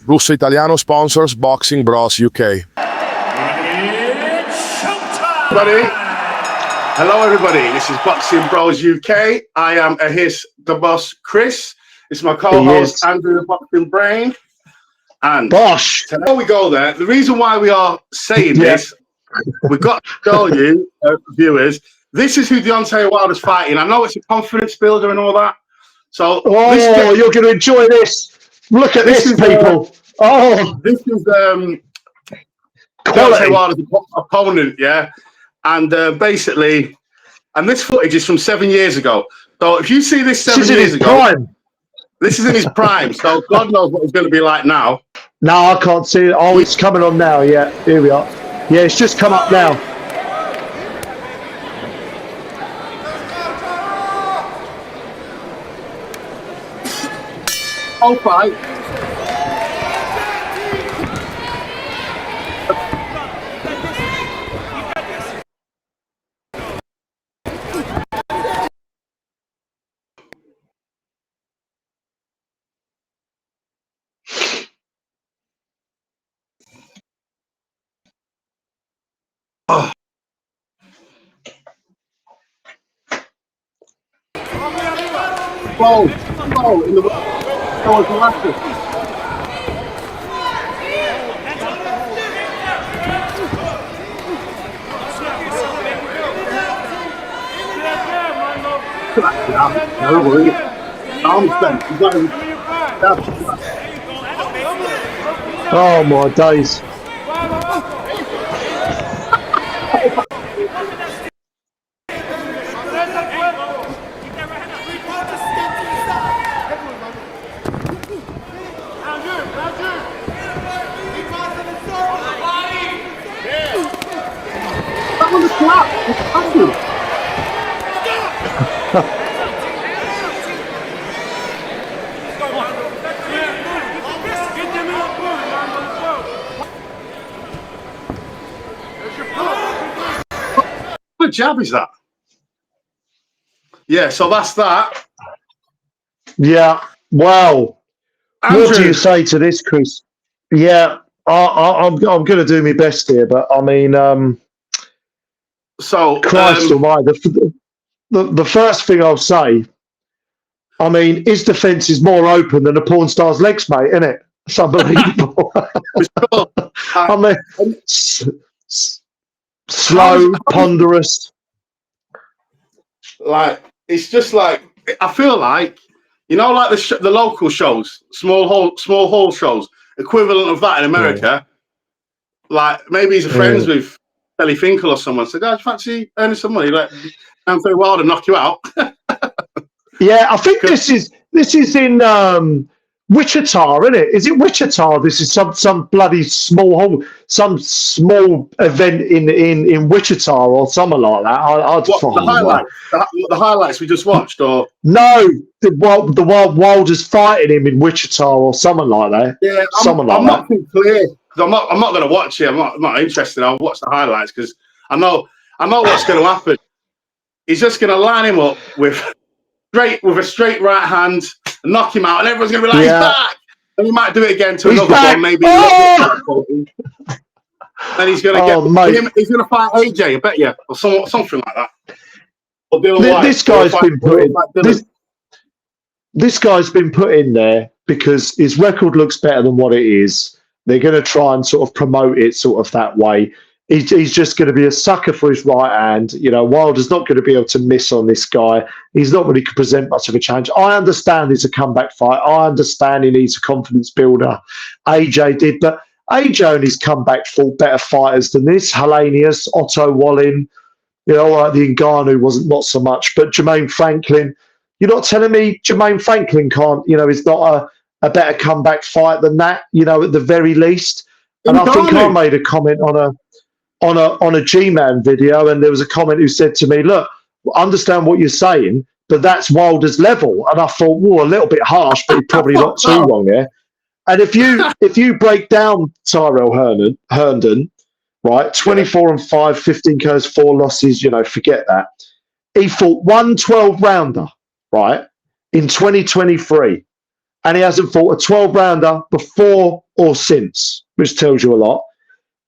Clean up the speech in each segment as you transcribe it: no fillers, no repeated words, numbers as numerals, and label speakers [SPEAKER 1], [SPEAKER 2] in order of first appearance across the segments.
[SPEAKER 1] Russo Italiano sponsors Boxing Bros UK.
[SPEAKER 2] Everybody. Hello, everybody. This is Boxing Bros UK. I am the boss, Chris. It's my co-host, Andrew, the Boxing Brain. And
[SPEAKER 3] Bosh.
[SPEAKER 2] before we go there, the reason why we are saying this, we've got to tell you, viewers, this is who Deontay Wilder's fighting. I know it's a confidence builder and all that. So,
[SPEAKER 3] you're going to enjoy this. Look at this people.
[SPEAKER 2] This is Deontay Wilder's opponent, yeah. And basically, and this footage is from 7 years ago. So if you see this 7 years ago, this is in his prime. So God knows what it's going to be like now.
[SPEAKER 3] No, I can't see it. Oh, it's coming on now. Yeah, here we are. Yeah, it's just come up now.
[SPEAKER 2] Whole fight. Oh. Whoa, in the
[SPEAKER 3] Oh my days.
[SPEAKER 2] What jab is that? Yeah, so that's that.
[SPEAKER 3] Yeah. Wow.
[SPEAKER 2] Andrew.
[SPEAKER 3] What do you say to this, Chris? Yeah, I'm going to do my best here, but I mean,
[SPEAKER 2] so
[SPEAKER 3] Christ Almighty, the first thing I'll say, I mean, his defence is more open than a porn star's legs, mate, isn't it? It's unbelievable. I mean, slow, ponderous.
[SPEAKER 2] Like, it's just like, I feel like, you know, like the local shows, small hall shows, equivalent of that in America. Yeah. Like, maybe he's friends with Ellie Finkel or someone. So, guys, fancy earning some money? Like, I'm very wild and knock you out.
[SPEAKER 3] Yeah, I think this is in Wichita, isn't it? Is it Wichita? This is some bloody small event in Wichita or something like that.
[SPEAKER 2] The highlights we just watched, or
[SPEAKER 3] no, the Wilder's fighting him in Wichita or something like that.
[SPEAKER 2] Yeah, I'm not too clear. I'm not going to watch it. I'm not interested. I'll watch the highlights because I know what's going to happen. He's just going to line him up with a straight right hand, and knock him out, and everyone's going to be like, he's back. And he might do it again to another one, maybe. And he's going to he's going to fight AJ, I bet you, or something like that. Or
[SPEAKER 3] this guy's been put in there because his record looks better than what it is. They're going to try and sort of promote it sort of that way. He's just going to be a sucker for his right hand. You know, Wilder's not going to be able to miss on this guy. He's not really going to present much of a challenge. I understand it's a comeback fight. I understand he needs a confidence builder. AJ did, but AJ and his comeback fought better fighters than this. Hellenius, Otto Wallin, you know, like the Ngannou wasn't not so much, but Jermaine Franklin. You're not telling me Jermaine Franklin can't, you know, is not a better comeback fight than that, you know, at the very least. And I think I made a comment on a G-Man video, and there was a comment who said to me, look, I understand what you're saying, but that's Wilder's level. And I thought, a little bit harsh, but you're probably not too wrong there. And if you break down Tyrell Herndon, right? 24-5, 15 KOs, 4 losses, forget that. He fought one 12-rounder, right, in 2023. And he hasn't fought a 12-rounder before or since, which tells you a lot.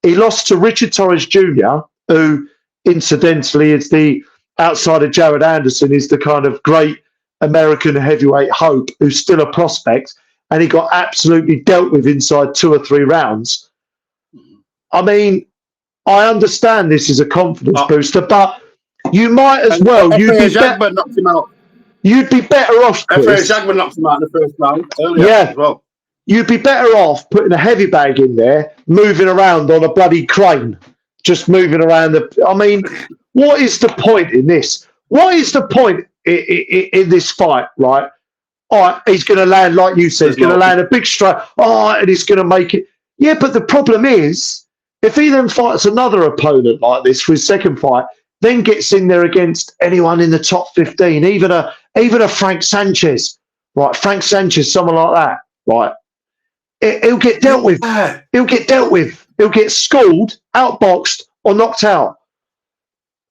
[SPEAKER 3] He lost to Richard Torres Jr., who, incidentally, is the outside of Jared Anderson, is the kind of great American heavyweight hope who's still a prospect, and he got absolutely dealt with inside 2 or 3 rounds. I mean, I understand this is a confidence booster, but you might as well.
[SPEAKER 2] Jagba knocked him out.
[SPEAKER 3] You'd be better off, Chris.
[SPEAKER 2] Jagba knocked him out in the first round earlier as well.
[SPEAKER 3] You'd be better off putting a heavy bag in there, moving around on a bloody crane, just moving around. I mean, what is the point in this? What is the point in this fight, right? All right, he's going to land, like you said, he's going to land a big strike. And he's going to make it. Yeah, but the problem is, if he then fights another opponent like this for his second fight, then gets in there against anyone in the top 15, even a Frank Sanchez, right? Frank Sanchez, someone like that, right? He'll get dealt with. He'll get dealt with. He'll get schooled, outboxed, or knocked out.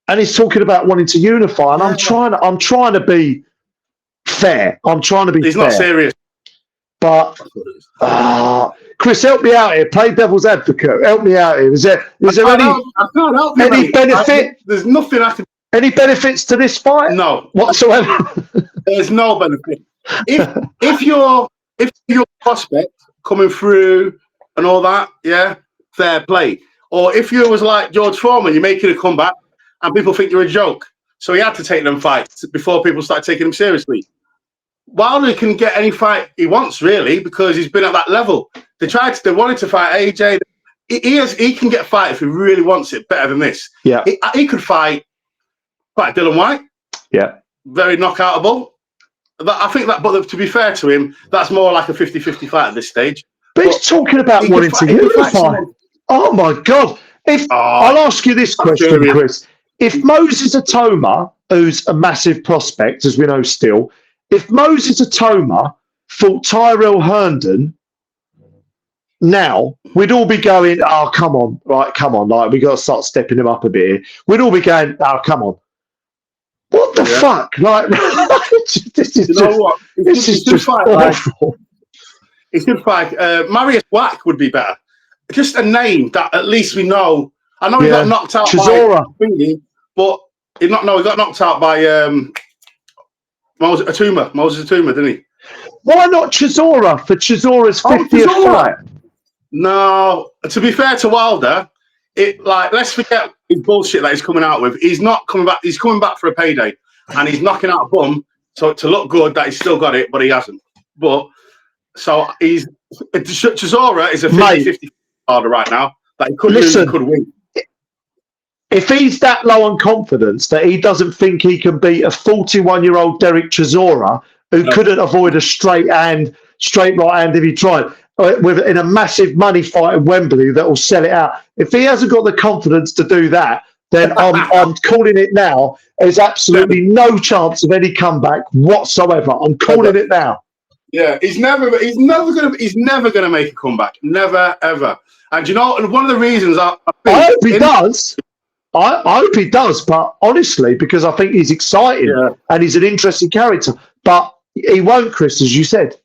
[SPEAKER 3] And he's talking about wanting to unify. And I'm trying to be fair. I'm trying to be fair.
[SPEAKER 2] He's not serious.
[SPEAKER 3] But Chris, help me out here. Play devil's advocate. Help me out here. Is there
[SPEAKER 2] I can't help you,
[SPEAKER 3] any benefit?
[SPEAKER 2] There's nothing I can.
[SPEAKER 3] Any benefits to this fight?
[SPEAKER 2] No,
[SPEAKER 3] whatsoever.
[SPEAKER 2] There's no benefit. If you're prospect coming through and all that, yeah, fair play. Or if you was like George Foreman, you're making a comeback and people think you're a joke, so he had to take them fights before people start taking him seriously. Wilder can get any fight he wants, really, because he's been at that level. They wanted to fight AJ. He can get a fight if he really wants it better than this.
[SPEAKER 3] Yeah,
[SPEAKER 2] he could fight Dylan White.
[SPEAKER 3] Yeah, very
[SPEAKER 2] knockoutable. I think that, but to be fair to him, that's more like a 50-50 fight at this stage.
[SPEAKER 3] But he's talking about wanting to unify. Oh my God! I'll ask you this question, Chris: if Moses Atoma, who's a massive prospect, as we know still, if Moses Atoma fought Tyrell Herndon, now we'd all be going, "Oh, come on, like we got to start stepping him up a bit here." We'd all be going, "Oh, come on." What the fuck? Like, this is just awful.
[SPEAKER 2] It's good fight. Marius Wack would be better. Just a name that at least we know. I know he got knocked out
[SPEAKER 3] Chisora.
[SPEAKER 2] by Thingy, but he got knocked out by Moses Atuma, didn't he?
[SPEAKER 3] Why not Chisora for Chisora's 50th fight?
[SPEAKER 2] No, to be fair to Wilder, let's forget his bullshit that he's coming out with. He's not coming back. He's coming back for a payday, and he's knocking out a bum to look good that he's still got it, but he hasn't. But so Chisora is a 50-50 harder right now. That he could lose, he could win.
[SPEAKER 3] If he's that low on confidence that he doesn't think he can beat a 41-year-old Derek Chisora who couldn't avoid a straight right hand if he tried, in a massive money fight in Wembley that will sell it out. If he hasn't got the confidence to do that, then I'm calling it now. There's absolutely no chance of any comeback whatsoever. I'm calling it now.
[SPEAKER 2] Yeah, he's never gonna make a comeback. Never ever. And you know, and one of the reasons I
[SPEAKER 3] hope he does. I hope he does, but honestly, because I think he's exciting and he's an interesting character. But he won't, Chris, as you said.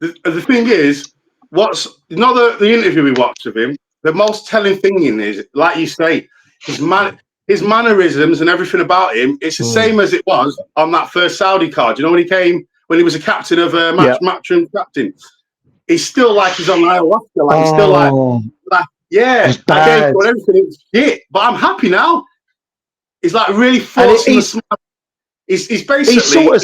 [SPEAKER 2] The thing is, the interview we watched of him, the most telling thing in is, like you say, his mannerisms and everything about him, it's the same as it was on that first Saudi card. You know when he was a captain of Matchroom captain. He's still like he's on ayahuasca. Like he's still like yeah, I gave everything. It's shit, but I'm happy now. He's like really forcing the smile. He's basically. He sort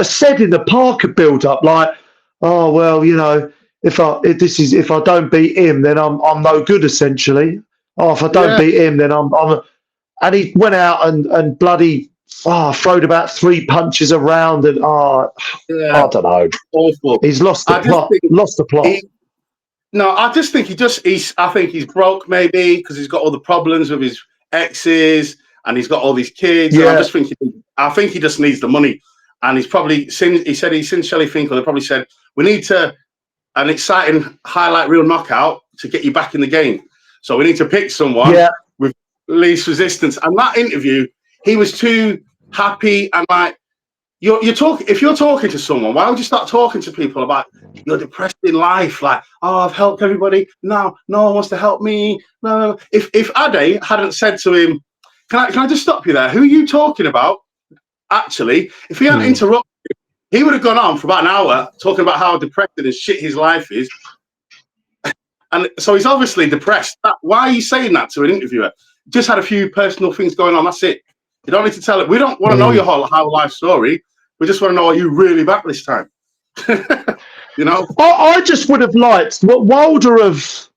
[SPEAKER 2] of said in the Parker build-up, like, "Oh well, you know, if I don't beat him, then I'm no good essentially. Oh, if I don't beat him, then I'm." And he went out and bloody throwed about 3 punches around, and I don't know. Awful.
[SPEAKER 3] He's lost the plot. Lost the plot.
[SPEAKER 2] No, I just think I think he's broke maybe because he's got all the problems with his exes and he's got all these kids. Yeah. I think he just needs the money. And he's probably seen Shelley Finkel. They probably said, we need an exciting highlight reel knockout to get you back in the game. So we need to pick someone with least resistance. And that interview, he was too happy and like, if you're talking to someone, why would you start talking to people about you're depressed in life? Like, oh, I've helped everybody. No one wants to help me. No. If Ade hadn't said to him, can I just stop you there? Who are you talking about? Actually, if he hadn't interrupted, he would have gone on for about an hour talking about how depressed and shit his life is. And so he's obviously depressed. Why are you saying that to an interviewer? Just had a few personal things going on. That's it. You don't need to tell it. We don't want to know your whole life story. We just want to know, are you really back this time? You know?
[SPEAKER 3] I just would have liked what Wilder of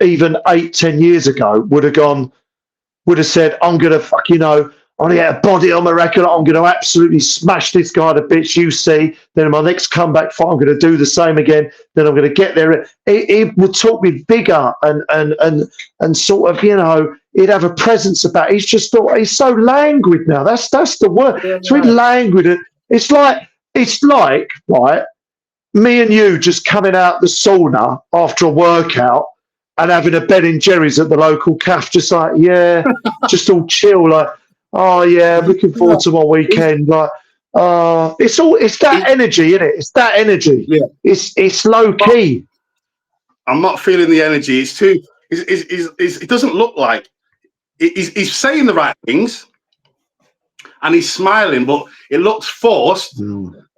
[SPEAKER 3] even 8-10 years ago would have said, I'm going to I'm going to get a body on my record. I'm going to absolutely smash this guy to bits. You see, then in my next comeback fight, I'm going to do the same again. Then I'm going to get there. He would talk with vigor and sort of, he'd have a presence about it. He's so languid now. That's the word.
[SPEAKER 2] Yeah,
[SPEAKER 3] it's really languid. It's like right, me and you just coming out the sauna after a workout and having a Ben and Jerry's at the local cafe, just like, just all chill, like, oh yeah, I'm looking forward to my weekend. Like, it's that energy, isn't it? It's that energy.
[SPEAKER 2] Yeah.
[SPEAKER 3] It's low key.
[SPEAKER 2] I'm not feeling the energy. It's too. It doesn't look like he's saying the right things, and he's smiling, but it looks forced.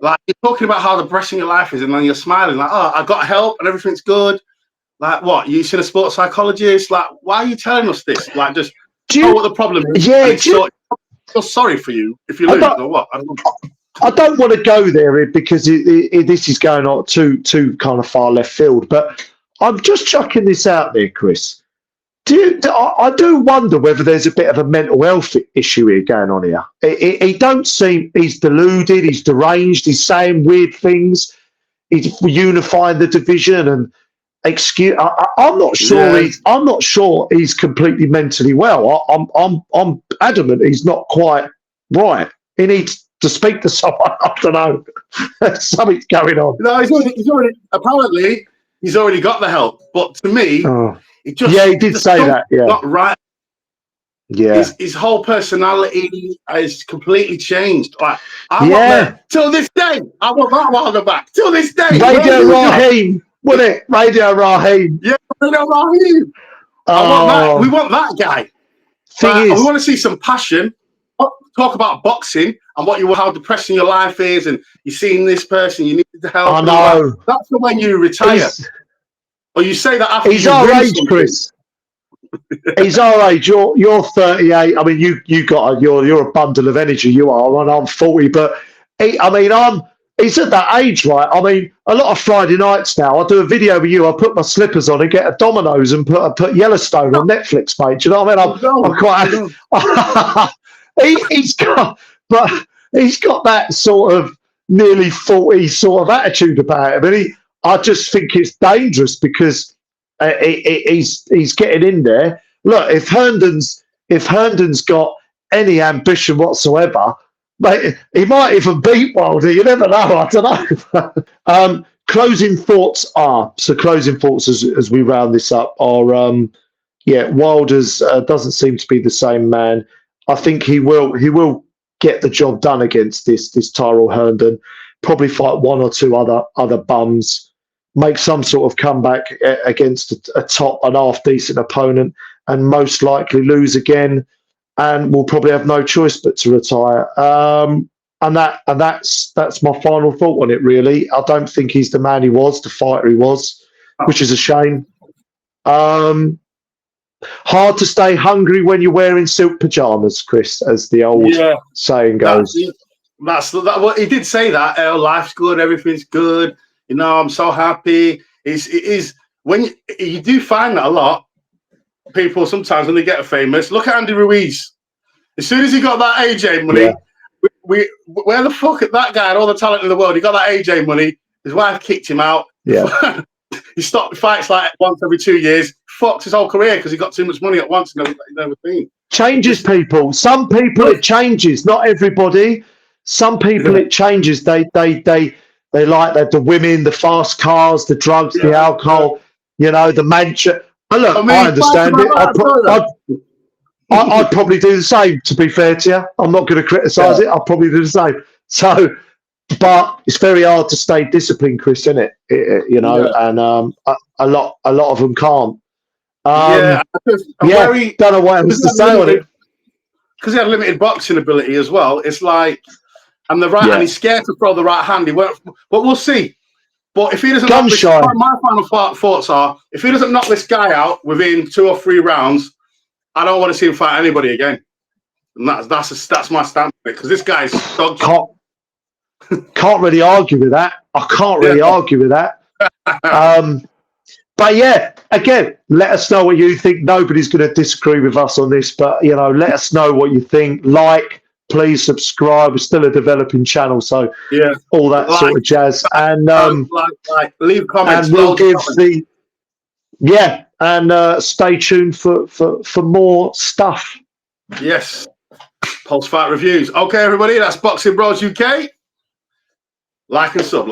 [SPEAKER 2] Like you're talking about how depressing your life is, and then you're smiling like, oh, I got help and everything's good. Like what? You seen a sports psychologist? Like, why are you telling us this? Like, just know what the problem is.
[SPEAKER 3] Yeah.
[SPEAKER 2] I feel sorry for you if you lose or what? I don't know.
[SPEAKER 3] I don't want to go there because this is going on too kind of far left field. But I'm just chucking this out there, Chris. I do wonder whether there's a bit of a mental health issue here going on here. He don't seem, he's deluded, he's deranged, he's saying weird things, he's unifying the division and I'm not sure. I'm not sure he's completely mentally well. I'm adamant he's not quite right. He needs to speak to someone. I don't know. Something's going on.
[SPEAKER 2] No, he's already apparently he's already got the help. But to me, he
[SPEAKER 3] did say that. Yeah,
[SPEAKER 2] not right.
[SPEAKER 3] Yeah,
[SPEAKER 2] his whole personality has completely changed. Like I want that till this day. I want that Wilder back till this day.
[SPEAKER 3] Radio Raheem. Wasn't it? Radio Raheem.
[SPEAKER 2] Yeah, Radio Raheem. I want that. We want that guy. We want to see some passion. Talk about boxing and how depressing your life is, and you're seeing this person, you need to help.
[SPEAKER 3] I know.
[SPEAKER 2] That's the when you retire. Or you say that after
[SPEAKER 3] he's our age, Chris. He's our age. You're 38. I mean, you're a bundle of energy. You are, and I'm 40. But he's at that age, right? I mean, a lot of Friday nights now, I do a video with you, I put my slippers on and get a Domino's and put Yellowstone on Netflix, mate. Do you know what I mean? I'm quite... he's got that sort of nearly 40 sort of attitude about him. I just think it's dangerous because he's getting in there. Look, if Herndon's got any ambition whatsoever, mate, he might even beat Wilder. You never know. I don't know. Closing thoughts as we round this up are, Wilder's doesn't seem to be the same man. I think he will get the job done against this Tyrell Herndon. Probably fight one or two other bums, make some sort of comeback against a top and half decent opponent, and most likely lose again. And will probably have no choice but to retire. And that's my final thought on it. Really, I don't think he's the man he was, the fighter he was, which is a shame. Hard to stay hungry when you're wearing silk pajamas, Chris, as the old saying goes.
[SPEAKER 2] That's what he did say. That life's good, everything's good. I'm so happy. It is when you do find that a lot. People sometimes when they get famous, look at Andy Ruiz. As soon as he got that AJ money, where the fuck at that guy had all the talent in the world? He got that AJ money. His wife kicked him out.
[SPEAKER 3] Yeah,
[SPEAKER 2] he stopped fights like once every 2 years. Fucked his whole career because he got too much money at once and never been.
[SPEAKER 3] Changes people. Some people it changes. Not everybody. Some people it changes. They like the women, the fast cars, the drugs, the alcohol. The mansion. And look,
[SPEAKER 2] I mean,
[SPEAKER 3] I understand it.
[SPEAKER 2] brother.
[SPEAKER 3] I'd probably do the same, to be fair to you. I'm not going to criticise it. I'll probably do the same. So, but it's very hard to stay disciplined, Chris, isn't it? You know,
[SPEAKER 2] Yeah.
[SPEAKER 3] and a lot of them can't.
[SPEAKER 2] Yeah,
[SPEAKER 3] Don't know what else to say on it.
[SPEAKER 2] Because he had limited boxing ability as well. It's like, and and he's scared to throw the right hand. He won't, but we'll see. But if he doesn't knock this, my final thoughts are, if he doesn't knock this guy out within 2 or 3 rounds, I don't want to see him fight anybody again. And that's my stand because this guy's
[SPEAKER 3] can't really argue with that. I can't really argue with that. But yeah, again, let us know what you think. Nobody's going to disagree with us on this, but you know, let us know what you think. Like, please subscribe. We're still a developing channel, so all that sort of jazz. And
[SPEAKER 2] leave comments.
[SPEAKER 3] And we'll give and stay tuned for more stuff.
[SPEAKER 2] Yes, post-fight reviews. Okay, everybody, that's Boxing Bros UK. Like and sub,